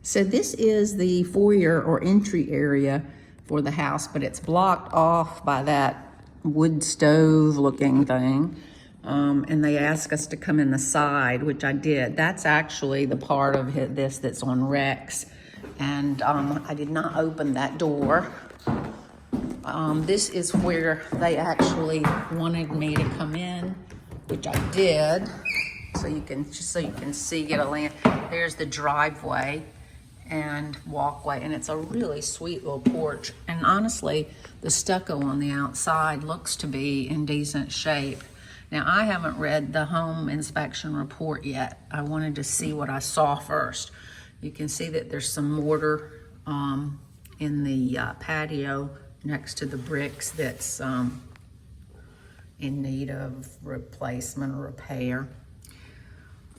So this is the foyer or entry area for the house, but it's blocked off by that wood stove looking thing. And they asked us to come in the side, which I did. That's actually the part of this that's on Rex. And I did not open that door. This is where they actually wanted me to come in, which I did. So you can see, get a land. There's the driveway and walkway, and it's a really sweet little porch. And honestly, the stucco on the outside looks to be in decent shape. Now, I haven't read the home inspection report yet. I wanted to see what I saw first. You can see that there's some mortar in the patio next to the bricks that's in need of replacement or repair.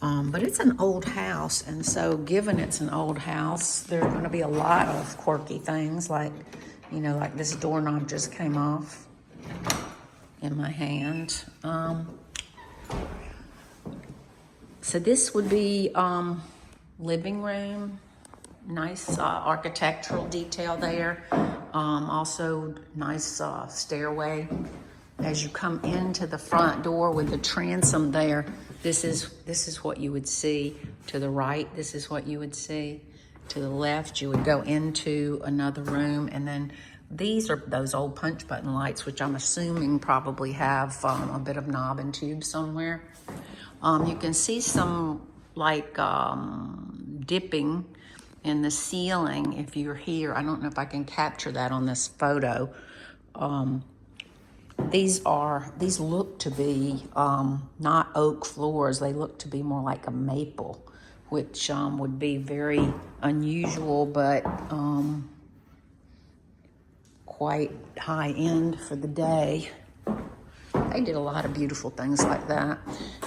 But it's an old house, and so given it's an old house, there are going to be a lot of quirky things, like, you know, like this doorknob just came off in my hand. So this would be living room, nice architectural detail there. Also nice stairway as you come into the front door with the transom there. This is what you would see to the right. This is what you would see to the left. You would go into another room, and then these are those old punch button lights, which I'm assuming probably have a bit of knob and tube somewhere. You can see some like dipping in the ceiling if you're here. I don't know if I can capture that on this photo. These look to be not oak floors. They look to be more like a maple, which would be very unusual, but quite high end for the day. They did a lot of beautiful things like that.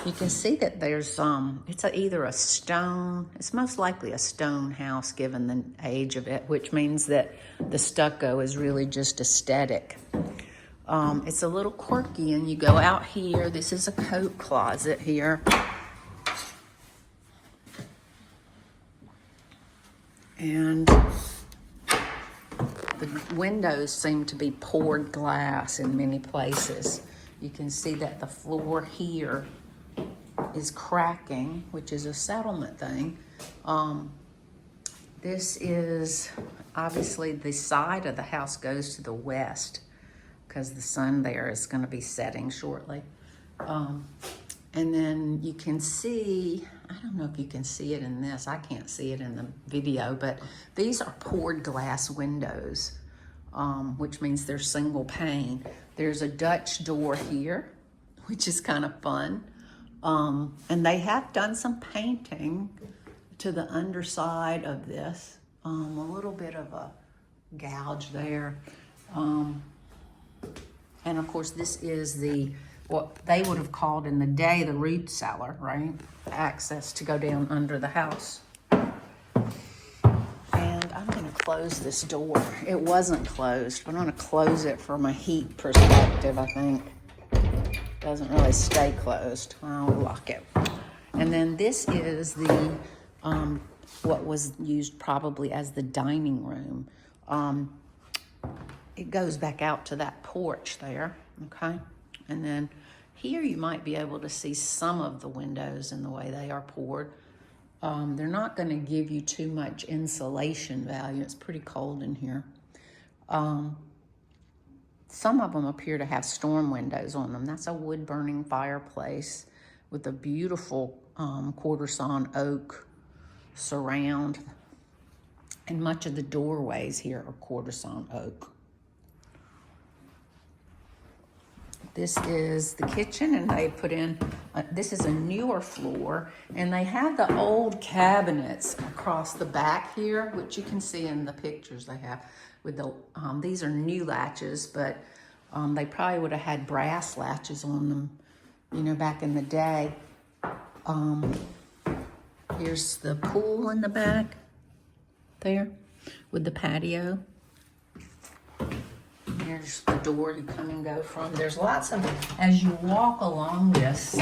You can see that there's it's either a stone. It's most likely a stone house given the age of it, which means that the stucco is really just aesthetic. It's a little quirky, and you go out here. This is a coat closet here. And the windows seem to be poured glass in many places. You can see that the floor here is cracking, which is a settlement thing. This is obviously the side of the house goes to the west, because the sun there is going to be setting shortly. And then you can see, I don't know if you can see it in this, I can't see it in the video, but these are poured glass windows, which means they're single pane. There's a Dutch door here, which is kind of fun. And they have done some painting to the underside of this. A little bit of a gouge there. And of course, this is what they would have called in the day the root cellar, right? Access to go down under the house. And I'm going to close this door. It wasn't closed, but I'm going to close it from a heat perspective, I think. It doesn't really stay closed. I'll lock it. And then this is the what was used probably as the dining room. It goes back out to that porch there, okay? And then here you might be able to see some of the windows in the way they are poured. They're not going to give you too much insulation value. It's pretty cold in here. Some of them appear to have storm windows on them. That's a wood-burning fireplace with a beautiful quarter-sawn oak surround. And much of the doorways here are quarter-sawn oak. This is the kitchen, and they put in, this is a newer floor, and they have the old cabinets across the back here, which you can see in the pictures they have. With the these are new latches, but they probably would have had brass latches on them, you know, back in the day. Here's the pool in the back there with the patio. Here's the door you come and go from. There's lots of, as you walk along this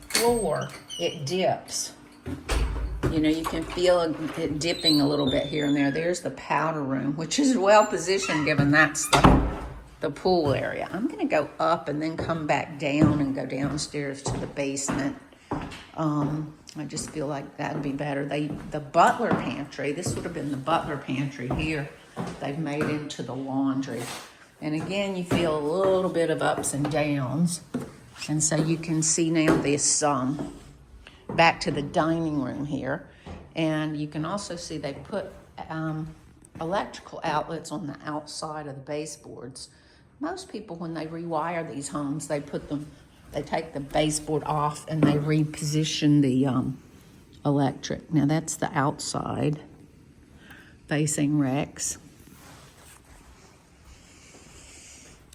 floor, it dips. You know, you can feel it dipping a little bit here and there. There's the powder room, which is well positioned given that's the pool area. I'm gonna go up and then come back down and go downstairs to the basement. I just feel like that'd be better. The butler pantry, this would have been the butler pantry here. They've made into the laundry. And again, you feel a little bit of ups and downs. And so you can see now this, back to the dining room here. And you can also see they put electrical outlets on the outside of the baseboards. Most people, when they rewire these homes, they take the baseboard off and they reposition the electric. Now that's the outside facing Rex.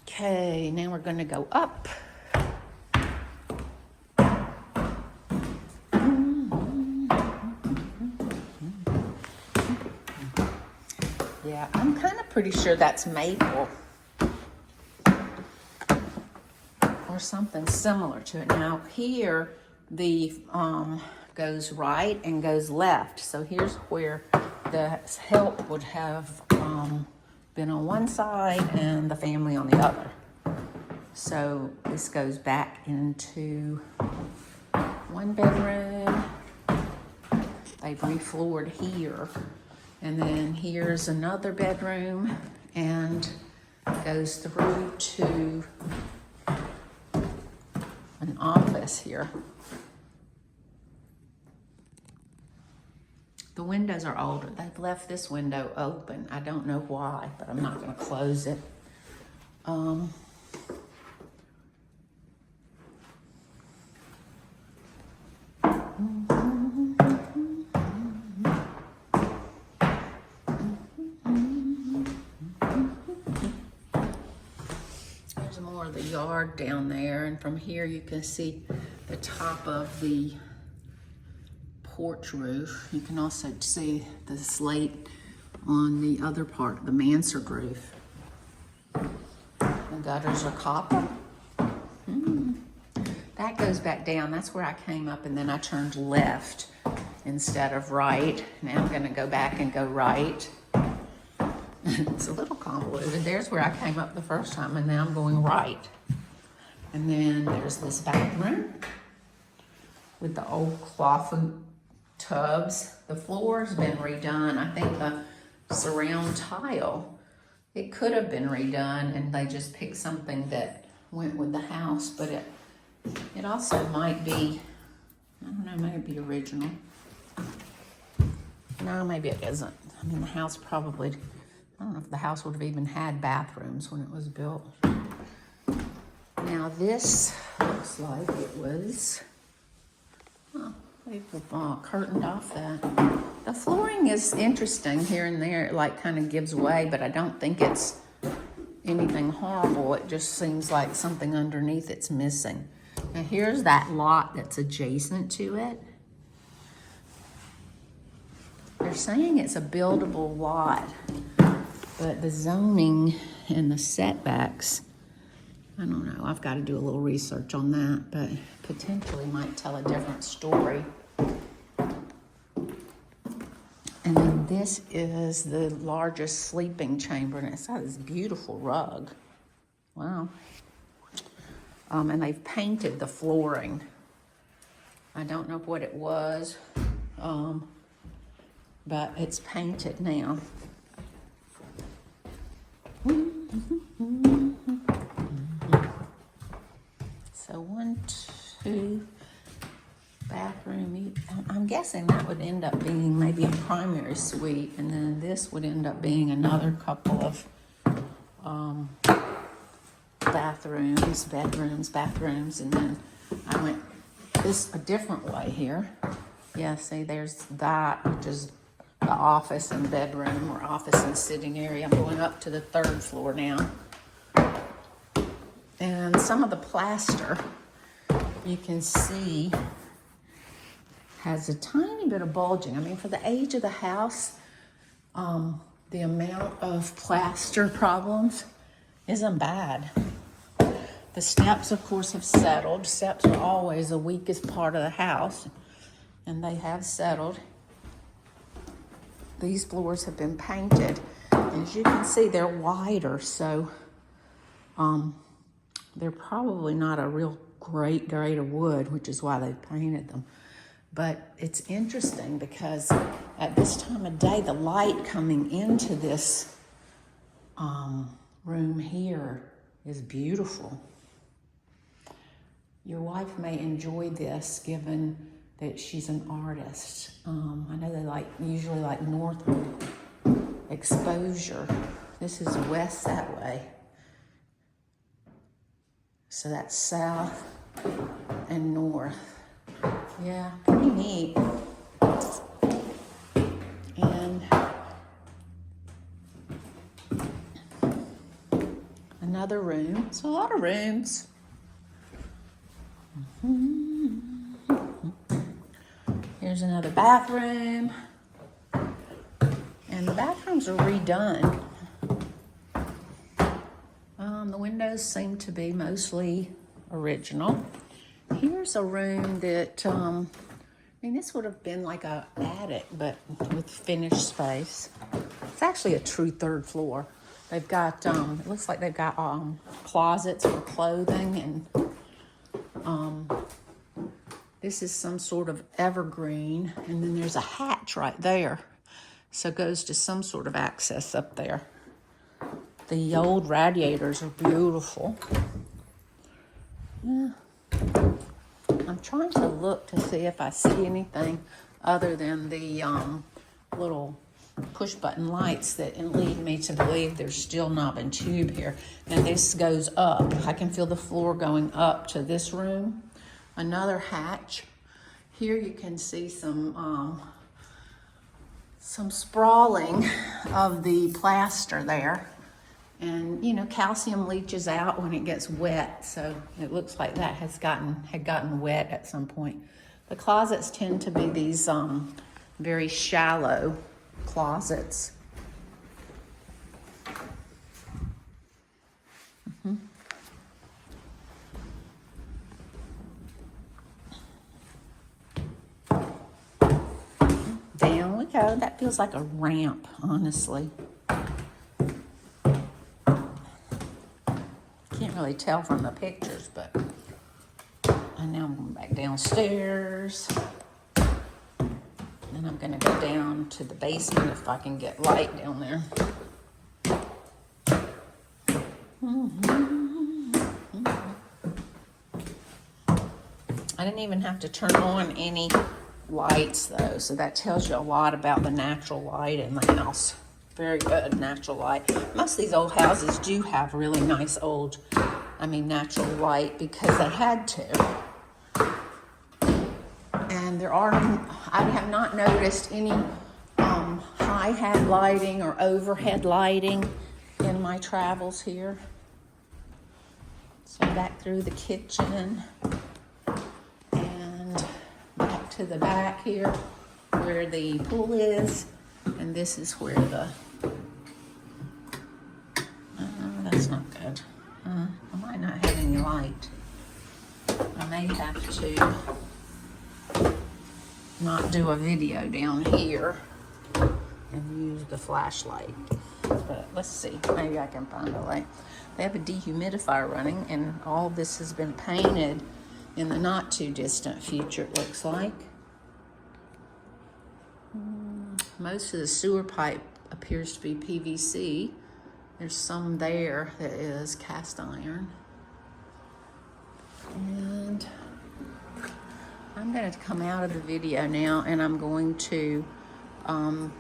Okay, now we're gonna go up. Yeah, I'm kind of pretty sure that's maple or something similar to it. Now here, the goes right and goes left. So here's where the help would have been on one side and the family on the other. So this goes back into one bedroom. They've refloored here. And then here's another bedroom and goes through to an office here. The windows are older. They've left this window open. I don't know why, but I'm not gonna close it. There's more of the yard down there, and from here you can see the top of the porch roof. You can also see the slate on the other part, the mansard roof. The gutters are copper. That goes back down. That's where I came up and then I turned left instead of right. Now I'm gonna go back and go right. It's a little convoluted. There's where I came up the first time and now I'm going right. And then there's this bathroom with the old clawfoot tubs. The floor's been redone. I think the surround tile, it could have been redone and they just picked something that went with the house, but it also might be, I don't know, maybe original. No, maybe it isn't. I mean, the house probably, I don't know if the house would have even had bathrooms when it was built. Now this looks like it was, they've curtained off that. The flooring is interesting here and there. It like kind of gives way, but I don't think it's anything horrible. It just seems like something underneath it's missing. Now here's that lot that's adjacent to it. They're saying it's a buildable lot, but the zoning and the setbacks, I don't know. I've got to do a little research on that, but potentially might tell a different story. And then this is the largest sleeping chamber, and it's got this beautiful rug. Wow. And they've painted the flooring. I don't know what it was, but it's painted now. So 1, 2, bathroom. I'm guessing that would end up being maybe a primary suite, and then this would end up being another couple of bathrooms, and then I went a different way here. Yeah, see, there's that, which is the office and bedroom, or office and sitting area. I'm going up to the 3rd floor now. And some of the plaster, you can see, has a tiny bit of bulging. I mean, for the age of the house, the amount of plaster problems isn't bad. The steps, of course, have settled. Steps are always the weakest part of the house, and they have settled. these floors have been painted. As you can see, they're wider, so they're probably not a real great grade of wood, which is why they painted them. But it's interesting because at this time of day, the light coming into this room here is beautiful. Your wife may enjoy this given that she's an artist. I know they usually like northward exposure. This is west that way. So that's south and north. Yeah, pretty neat. And another room. So a lot of rooms. Here's another bathroom. And the bathrooms are redone. The windows seem to be mostly original. Here's a room that, this would have been like a attic, but with finished space. It's actually a true third floor. They've got, it looks like they've got closets for clothing, and this is some sort of evergreen, and then there's a hatch right there. So it goes to some sort of access up there. The old radiators are beautiful. Yeah. I'm trying to look to see if I see anything other than the little push button lights that lead me to believe there's still knob and tube here. And this goes up. I can feel the floor going up to this room. Another hatch. Here you can see some sprawling of the plaster there. And, calcium leaches out when it gets wet, so it looks like that had gotten wet at some point. The closets tend to be these very shallow closets. Down we go. That feels like a ramp, honestly. Can't really tell from the pictures, but and now I'm going back downstairs. Then I'm going to go down to the basement if I can get light down there. I didn't even have to turn on any lights though, so that tells you a lot about the natural light in the house. Very good natural light. Most of these old houses do have really nice natural light because they had to. And I have not noticed any high-hat lighting or overhead lighting in my travels here. So back through the kitchen and back to the back here where the pool is. And this is where that's not good. I might not have any light. I may have to not do a video down here and use the flashlight. But let's see, maybe I can find a light. They have a dehumidifier running, and all this has been painted in the not too distant future, it looks like. Most of the sewer pipe appears to be PVC. There's some there that is cast iron. And I'm going to come out of the video now, and I'm going to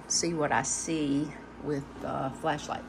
see what I see with the flashlight.